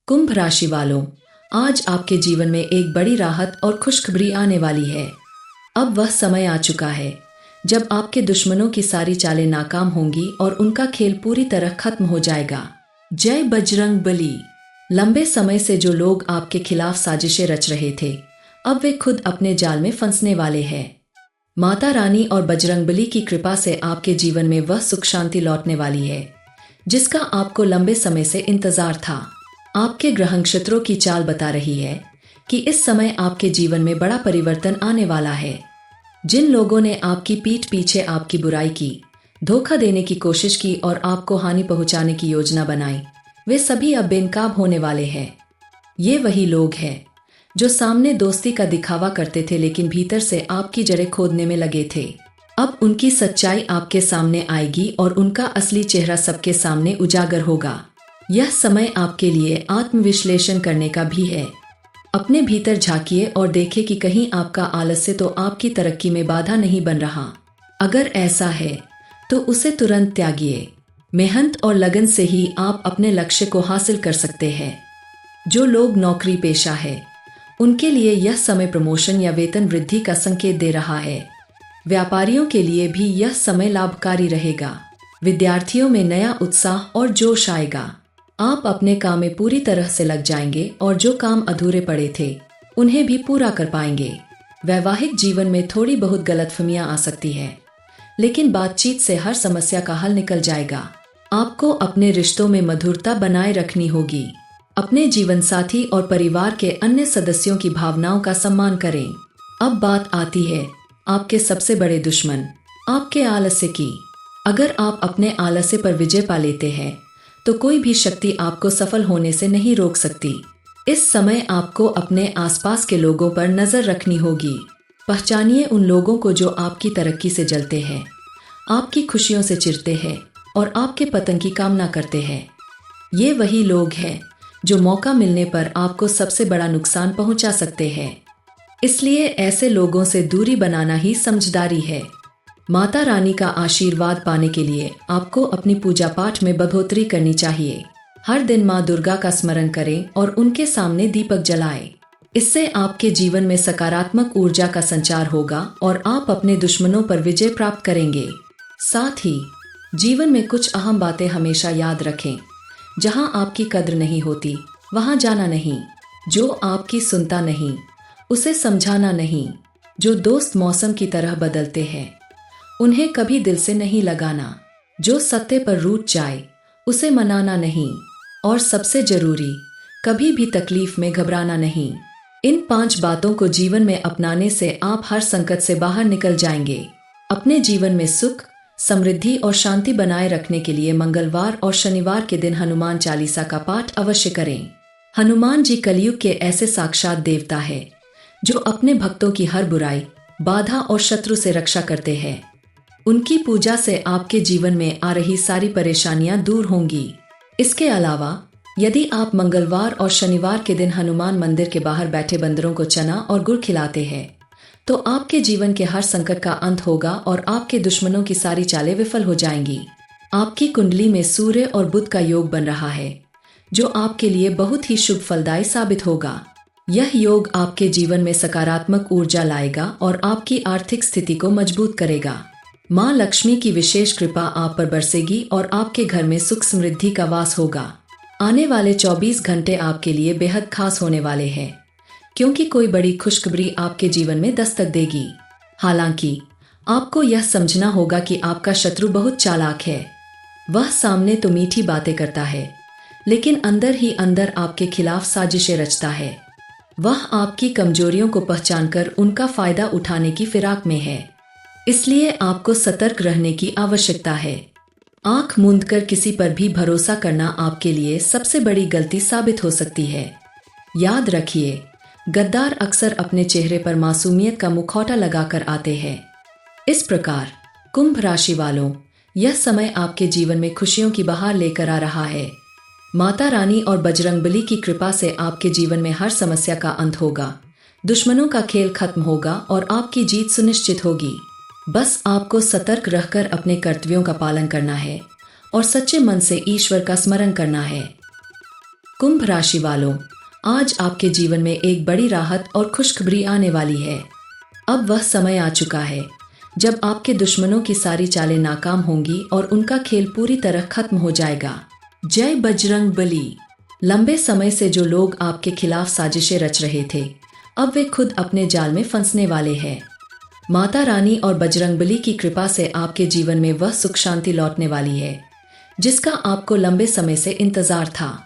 कुंभ राशि वालों, आज आपके जीवन में एक बड़ी राहत और खुशखबरी आने वाली है। अब वह समय आ चुका है जब आपके दुश्मनों की सारी चालें नाकाम होंगी और उनका खेल पूरी तरह खत्म हो जाएगा। जय बजरंग बली। लंबे समय से जो लोग आपके खिलाफ साजिशें रच रहे थे, अब वे खुद अपने जाल में फंसने वाले हैं। माता रानी और बजरंगबली की कृपा से आपके जीवन में वह सुख शांति लौटने वाली है जिसका आपको लंबे समय से इंतजार था। आपके ग्रह नक्षत्रों की चाल बता रही है कि इस समय आपके जीवन में बड़ा परिवर्तन आने वाला है। जिन लोगों ने आपकी पीठ पीछे आपकी बुराई की, धोखा देने की कोशिश की और आपको हानि पहुंचाने की योजना बनाई, वे सभी अब बेनकाब होने वाले हैं। ये वही लोग हैं जो सामने दोस्ती का दिखावा करते थे लेकिन भीतर से आपकी जड़ें खोदने में लगे थे। अब उनकी सच्चाई आपके सामने आएगी और उनका असली चेहरा सबके सामने उजागर होगा। यह समय आपके लिए आत्मविश्लेषण करने का भी है। अपने भीतर झांकिए और देखें कि कहीं आपका आलस्य तो आपकी तरक्की में बाधा नहीं बन रहा। अगर ऐसा है तो उसे तुरंत त्यागिए। मेहनत और लगन से ही आप अपने लक्ष्य को हासिल कर सकते हैं। जो लोग नौकरी पेशा है, उनके लिए यह समय प्रमोशन या वेतन वृद्धि का संकेत दे रहा है। व्यापारियों के लिए भी यह समय लाभकारी रहेगा। विद्यार्थियों में नया उत्साह और जोश आएगा। आप अपने काम में पूरी तरह से लग जाएंगे और जो काम अधूरे पड़े थे उन्हें भी पूरा कर पाएंगे। वैवाहिक जीवन में थोड़ी बहुत गलतफहमियां आ सकती है, लेकिन बातचीत से हर समस्या का हल निकल जाएगा। आपको अपने रिश्तों में मधुरता बनाए रखनी होगी। अपने जीवन साथी और परिवार के अन्य सदस्यों की भावनाओं का सम्मान करें। अब बात आती है आपके सबसे बड़े दुश्मन, आपके आलस्य की। अगर आप अपने आलस्य पर विजय पा लेते हैं तो कोई भी शक्ति आपको सफल होने से नहीं रोक सकती। इस समय आपको अपने आसपास के लोगों पर नजर रखनी होगी। पहचानिए उन लोगों को जो आपकी तरक्की से जलते हैं, आपकी खुशियों से चिढ़ते हैं और आपके पतन की कामना करते हैं। ये वही लोग हैं जो मौका मिलने पर आपको सबसे बड़ा नुकसान पहुंचा सकते हैं। इसलिए ऐसे लोगों से दूरी बनाना ही समझदारी है। माता रानी का आशीर्वाद पाने के लिए आपको अपनी पूजा पाठ में बढ़ोतरी करनी चाहिए। हर दिन माँ दुर्गा का स्मरण करें और उनके सामने दीपक जलाएं। इससे आपके जीवन में सकारात्मक ऊर्जा का संचार होगा और आप अपने दुश्मनों पर विजय प्राप्त करेंगे। साथ ही जीवन में कुछ अहम बातें हमेशा याद रखें। जहां आपकी कद्र नहीं होती वहां जाना नहीं। जो आपकी सुनता नहीं उसे समझाना नहीं। जो दोस्त मौसम की तरह बदलते हैं उन्हें कभी दिल से नहीं लगाना। जो सत्य पर रूठ जाए उसे मनाना नहीं। और सबसे जरूरी, कभी भी तकलीफ में घबराना नहीं। इन 5 बातों को जीवन में अपनाने से आप हर संकट से बाहर निकल जाएंगे। अपने जीवन में सुख, समृद्धि और शांति बनाए रखने के लिए मंगलवार और शनिवार के दिन हनुमान चालीसा का पाठ अवश्य करें। हनुमान जी कलयुग के ऐसे साक्षात देवता है जो अपने भक्तों की हर बुराई, बाधा और शत्रु से रक्षा करते हैं। उनकी पूजा से आपके जीवन में आ रही सारी परेशानियां दूर होंगी। इसके अलावा यदि आप मंगलवार और शनिवार के दिन हनुमान मंदिर के बाहर बैठे बंदरों को चना और गुड़ खिलाते हैं तो आपके जीवन के हर संकट का अंत होगा और आपके दुश्मनों की सारी चालें विफल हो जाएंगी। आपकी कुंडली में सूर्य और बुध का योग बन रहा है जो आपके लिए बहुत ही शुभ फलदायी साबित होगा। यह योग आपके जीवन में सकारात्मक ऊर्जा लाएगा और आपकी आर्थिक स्थिति को मजबूत करेगा। माँ लक्ष्मी की विशेष कृपा आप पर बरसेगी और आपके घर में सुख समृद्धि का वास होगा। आने वाले 24 घंटे आपके लिए बेहद खास होने वाले हैं क्योंकि कोई बड़ी खुशखबरी आपके जीवन में दस्तक देगी। हालांकि आपको यह समझना होगा कि आपका शत्रु बहुत चालाक है। वह सामने तो मीठी बातें करता है लेकिन अंदर ही अंदर आपके खिलाफ साजिशें रचता है। वह आपकी कमजोरियों को पहचानकर उनका फायदा उठाने की फिराक में है। इसलिए आपको सतर्क रहने की आवश्यकता है। आंख मूंदकर किसी पर भी भरोसा करना आपके लिए सबसे बड़ी गलती साबित हो सकती है। याद रखिए, गद्दार अक्सर अपने चेहरे पर मासूमियत का मुखौटा लगाकर आते हैं। इस प्रकार कुंभ राशि वालों, यह समय आपके जीवन में खुशियों की बहार लेकर आ रहा है। माता रानी और बजरंगबली की कृपा से आपके जीवन में हर समस्या का अंत होगा। दुश्मनों का खेल खत्म होगा और आपकी जीत सुनिश्चित होगी। बस आपको सतर्क रहकर अपने कर्तव्यों का पालन करना है और सच्चे मन से ईश्वर का स्मरण करना है। कुंभ राशि वालों, आज आपके जीवन में एक बड़ी राहत और खुशखबरी आने वाली है। अब वह समय आ चुका है जब आपके दुश्मनों की सारी चालें नाकाम होंगी और उनका खेल पूरी तरह खत्म हो जाएगा। जय बजरंग बली। लंबे समय से जो लोग आपके खिलाफ साजिशें रच रहे थे, अब वे खुद अपने जाल में फंसने वाले हैं। माता रानी और बजरंगबली की कृपा से आपके जीवन में वह सुख शांति लौटने वाली है जिसका आपको लंबे समय से इंतजार था।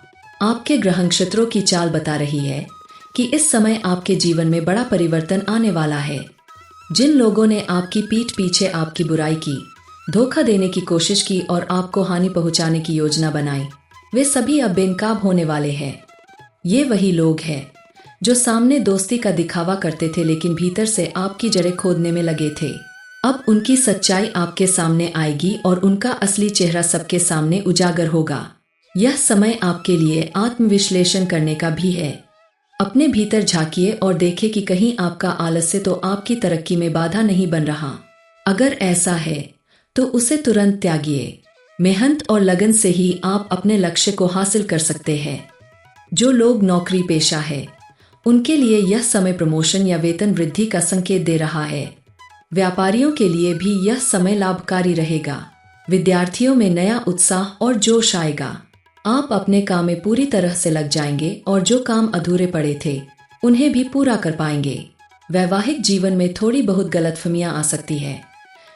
आपके ग्रह नक्षत्रों की चाल बता रही है कि इस समय आपके जीवन में बड़ा परिवर्तन आने वाला है। जिन लोगों ने आपकी पीठ पीछे आपकी बुराई की, धोखा देने की कोशिश की और आपको हानि पहुंचाने की योजना बनाई, वे सभी अब बेनकाब होने वाले हैं। ये वही लोग हैं जो सामने दोस्ती का दिखावा करते थे लेकिन भीतर से आपकी जड़ें खोदने में लगे थे। अब उनकी सच्चाई आपके सामने आएगी और उनका असली चेहरा सबके सामने उजागर होगा। यह समय आपके लिए आत्मविश्लेषण करने का भी है। अपने भीतर झांकिए और देखें कि कहीं आपका आलस्य तो आपकी तरक्की में बाधा नहीं बन रहा। अगर ऐसा है तो उसे तुरंत त्यागिए। मेहनत और लगन से ही आप अपने लक्ष्य को हासिल कर सकते हैं। जो लोग नौकरी पेशा है, उनके लिए यह समय प्रमोशन या वेतन वृद्धि का संकेत दे रहा है। व्यापारियों के लिए भी यह समय लाभकारी रहेगा। विद्यार्थियों में नया उत्साह और जोश आएगा। आप अपने काम में पूरी तरह से लग जाएंगे और जो काम अधूरे पड़े थे उन्हें भी पूरा कर पाएंगे। वैवाहिक जीवन में थोड़ी बहुत गलतफहमियां आ सकती है,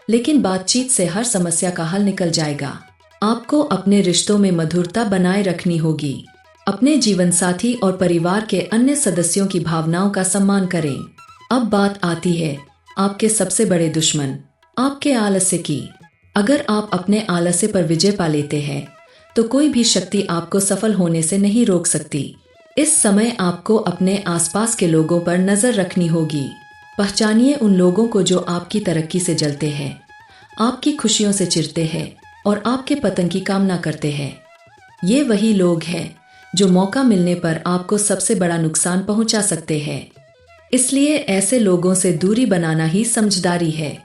लेकिन बातचीत से हर समस्या का हल निकल जाएगा। आपको अपने रिश्तों में मधुरता बनाए रखनी होगी। अपने जीवन साथी और परिवार के अन्य सदस्यों की भावनाओं का सम्मान करें। अब बात आती है आपके सबसे बड़े दुश्मन, आपके आलस्य की। अगर आप अपने आलस्य पर विजय पा लेते हैं तो कोई भी शक्ति आपको सफल होने से नहीं रोक सकती। इस समय आपको अपने आसपास के लोगों पर नजर रखनी होगी। पहचानिए उन लोगों को जो आपकी तरक्की से जलते हैं, आपकी खुशियों से चिढ़ते हैं और आपके पतन की कामना करते हैं। ये वही लोग हैं जो मौका मिलने पर आपको सबसे बड़ा नुकसान पहुंचा सकते हैं। इसलिए ऐसे लोगों से दूरी बनाना ही समझदारी है।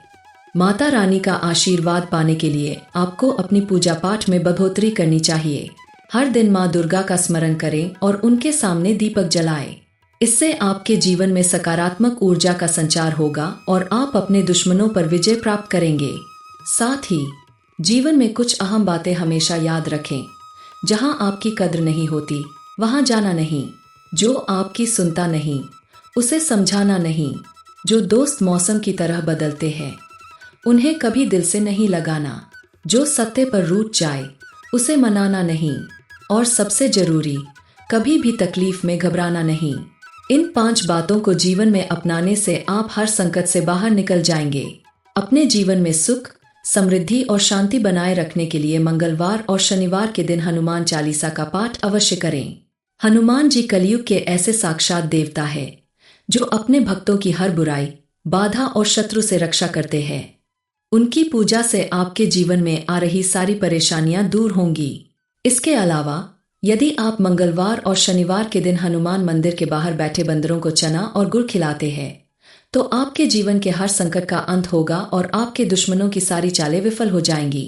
माता रानी का आशीर्वाद पाने के लिए आपको अपनी पूजा पाठ में बढ़ोतरी करनी चाहिए। हर दिन माँ दुर्गा का स्मरण करें और उनके सामने दीपक जलाएं। इससे आपके जीवन में सकारात्मक ऊर्जा का संचार होगा और आप अपने दुश्मनों पर विजय प्राप्त करेंगे। साथ ही जीवन में कुछ अहम बातें हमेशा याद रखें। जहाँ आपकी कद्र नहीं होती वहाँ जाना नहीं। जो आपकी सुनता नहीं उसे समझाना नहीं। जो दोस्त मौसम की तरह बदलते हैं उन्हें कभी दिल से नहीं लगाना। जो सत्य पर रूठ जाए उसे मनाना नहीं। और सबसे जरूरी, कभी भी तकलीफ में घबराना नहीं। इन 5 बातों को जीवन में अपनाने से आप हर संकट से बाहर निकल जाएंगे। अपने जीवन में सुख, समृद्धि और शांति बनाए रखने के लिए मंगलवार और शनिवार के दिन हनुमान चालीसा का पाठ अवश्य करें। हनुमान जी कलयुग के ऐसे साक्षात देवता है जो अपने भक्तों की हर बुराई, बाधा और शत्रु से रक्षा करते हैं। उनकी पूजा से आपके जीवन में आ रही सारी परेशानियां दूर होंगी। इसके अलावा यदि आप मंगलवार और शनिवार के दिन हनुमान मंदिर के बाहर बैठे बंदरों को चना और गुड़ खिलाते हैं तो आपके जीवन के हर संकट का अंत होगा और आपके दुश्मनों की सारी चालें विफल हो जाएंगी।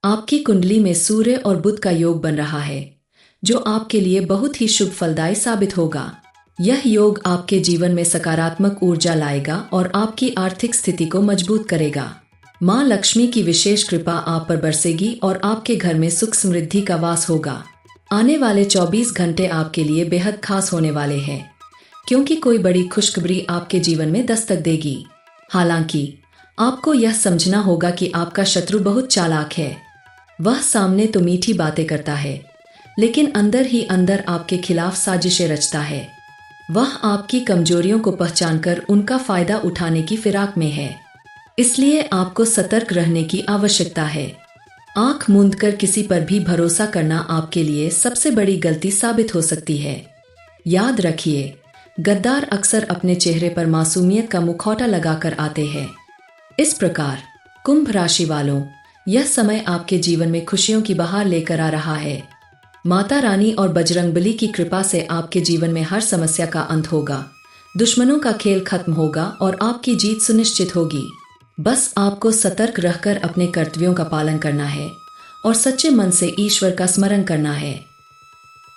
आपकी कुंडली में सूर्य और बुध का योग बन रहा है जो आपके लिए बहुत ही शुभ फलदायी साबित होगा। यह योग आपके जीवन में सकारात्मक ऊर्जा लाएगा और आपकी आर्थिक स्थिति को मजबूत करेगा। माँ लक्ष्मी की विशेष कृपा आप पर बरसेगी और आपके घर में सुख समृद्धि का वास होगा। आने वाले 24 घंटे आपके लिए बेहद खास होने वाले हैं क्योंकि कोई बड़ी खुशखबरी आपके जीवन में दस्तक देगी। हालांकि आपको यह समझना होगा कि आपका शत्रु बहुत चालाक है। वह सामने तो मीठी बातें करता है लेकिन अंदर ही अंदर आपके खिलाफ साजिशें रचता है। वह आपकी कमजोरियों को पहचानकर उनका फायदा उठाने की फिराक में है। इसलिए आपको सतर्क रहने की आवश्यकता है। आंख मूंदकर किसी पर भी भरोसा करना आपके लिए सबसे बड़ी गलती साबित हो सकती है। याद रखिए, गद्दार अक्सर अपने चेहरे पर मासूमियत का मुखौटा लगाकर आते हैं। इस प्रकार कुंभ राशि वालों, यह समय आपके जीवन में खुशियों की बहार लेकर आ रहा है। माता रानी और बजरंगबली की कृपा से आपके जीवन में हर समस्या का अंत होगा, दुश्मनों का खेल खत्म होगा और आपकी जीत सुनिश्चित होगी। बस आपको सतर्क रहकर अपने कर्तव्यों का पालन करना है और सच्चे मन से ईश्वर का स्मरण करना है।